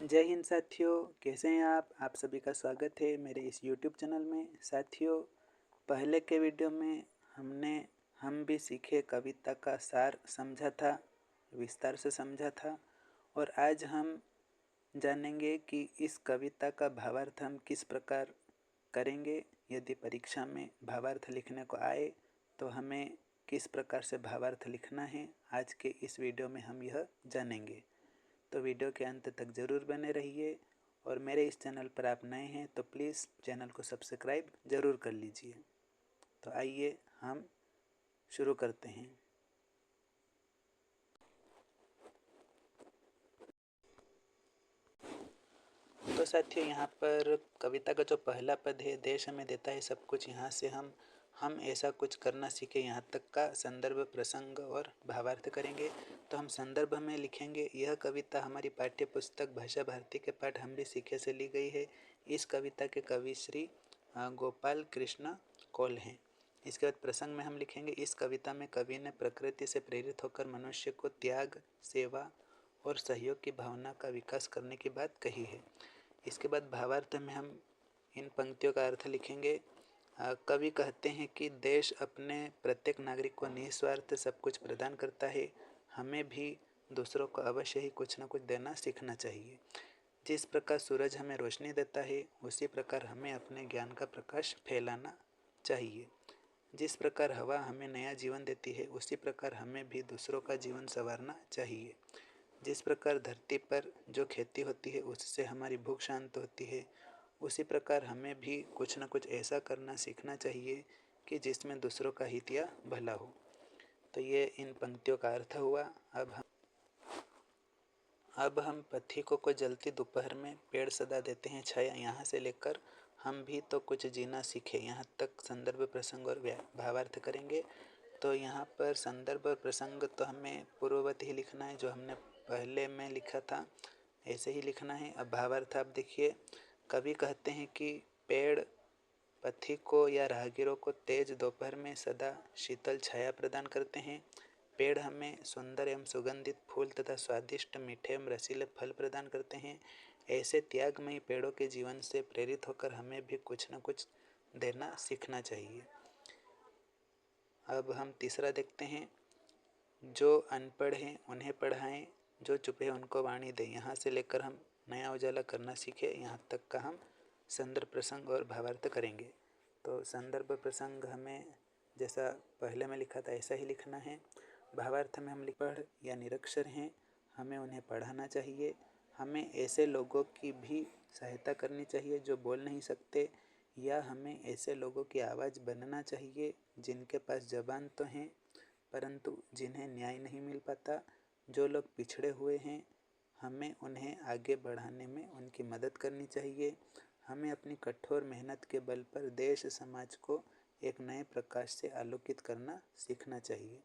जय हिंद साथियों, कैसे हैं आप सभी का स्वागत है मेरे इस YouTube चैनल में। साथियों, पहले के वीडियो में हम भी सीखे कविता का सार समझा था, विस्तार से समझा था। और आज हम जानेंगे कि इस कविता का भावार्थ हम किस प्रकार करेंगे। यदि परीक्षा में भावार्थ लिखने को आए तो हमें किस प्रकार से भावार्थ लिखना है, आज के इस वीडियो में हम यह जानेंगे। तो वीडियो के अंत तक ज़रूर बने रहिए। और मेरे इस चैनल पर आप नए हैं तो प्लीज़ चैनल को सब्सक्राइब ज़रूर कर लीजिए। तो आइए हम शुरू करते हैं। तो साथियों, यहाँ पर कविता का जो पहला पद है, देश हमें देता है सब कुछ, यहाँ से हम ऐसा कुछ करना सीखे, यहाँ तक का संदर्भ, प्रसंग और भावार्थ करेंगे। तो हम संदर्भ में लिखेंगे, यह कविता हमारी पाठ्य पुस्तक भाषा भारती के पाठ हम भी सीखे से ली गई है। इस कविता के कवि श्री गोपाल कृष्ण कौल हैं। इसके बाद प्रसंग में हम लिखेंगे, इस कविता में कवि ने प्रकृति से प्रेरित होकर मनुष्य को त्याग, सेवा और सहयोग की भावना का विकास करने की बात कही है। इसके बाद भावार्थ में हम इन पंक्तियों का अर्थ लिखेंगे। कवि कहते हैं कि देश अपने प्रत्येक नागरिक को निस्वार्थ सब कुछ प्रदान करता है। हमें भी दूसरों को अवश्य ही कुछ न कुछ देना सीखना चाहिए। जिस प्रकार सूरज हमें रोशनी देता है, उसी प्रकार हमें अपने ज्ञान का प्रकाश फैलाना चाहिए। जिस प्रकार हवा हमें नया जीवन देती है, उसी प्रकार हमें भी दूसरों का जीवन संवारना चाहिए। जिस प्रकार धरती पर जो खेती होती है उससे हमारी भूख शांत होती है, उसी प्रकार हमें भी कुछ न कुछ ऐसा करना सीखना चाहिए कि जिसमें दूसरों का हित या भला हो। तो ये इन पंक्तियों का अर्थ हुआ। अब हम पथिकों को जलती दोपहर में पेड़ सदा देते हैं छाया, यहाँ से लेकर हम भी तो कुछ जीना सीखे, यहाँ तक संदर्भ, प्रसंग और भावार्थ करेंगे। तो यहाँ पर संदर्भ और प्रसंग तो हमें पूर्ववत ही लिखना है, जो हमने पहले में लिखा था ऐसे ही लिखना है। अब भावार्थ आप देखिए, कवि कहते हैं कि पेड़ पथिकों या राहगीरों को तेज दोपहर में सदा शीतल छाया प्रदान करते हैं। पेड़ हमें सुंदर एवं सुगंधित फूल तथा स्वादिष्ट मीठे एवं रसीले फल प्रदान करते हैं। ऐसे त्यागमयी पेड़ों के जीवन से प्रेरित होकर हमें भी कुछ न कुछ देना सीखना चाहिए। अब हम तीसरा देखते हैं, जो अनपढ़ हैं उन्हें पढ़ाएं, जो चुप है उनको वाणी दें, यहाँ से लेकर हम नया उजाला करना सीखे, यहाँ तक का हम संदर्भ, प्रसंग और भावार्थ करेंगे। तो संदर्भ प्रसंग हमें जैसा पहले में लिखा था ऐसा ही लिखना है। भावार्थ में हम पढ़ या निरक्षर हैं, हमें उन्हें पढ़ाना चाहिए। हमें ऐसे लोगों की भी सहायता करनी चाहिए जो बोल नहीं सकते, या हमें ऐसे लोगों की आवाज़ बनना चाहिए जिनके पास जबान तो हैं परंतु जिन्हें न्याय नहीं मिल पाता। जो लोग पिछड़े हुए हैं, हमें उन्हें आगे बढ़ाने में उनकी मदद करनी चाहिए। हमें अपनी कठोर मेहनत के बल पर देश समाज को एक नए प्रकाश से आलोकित करना सीखना चाहिए।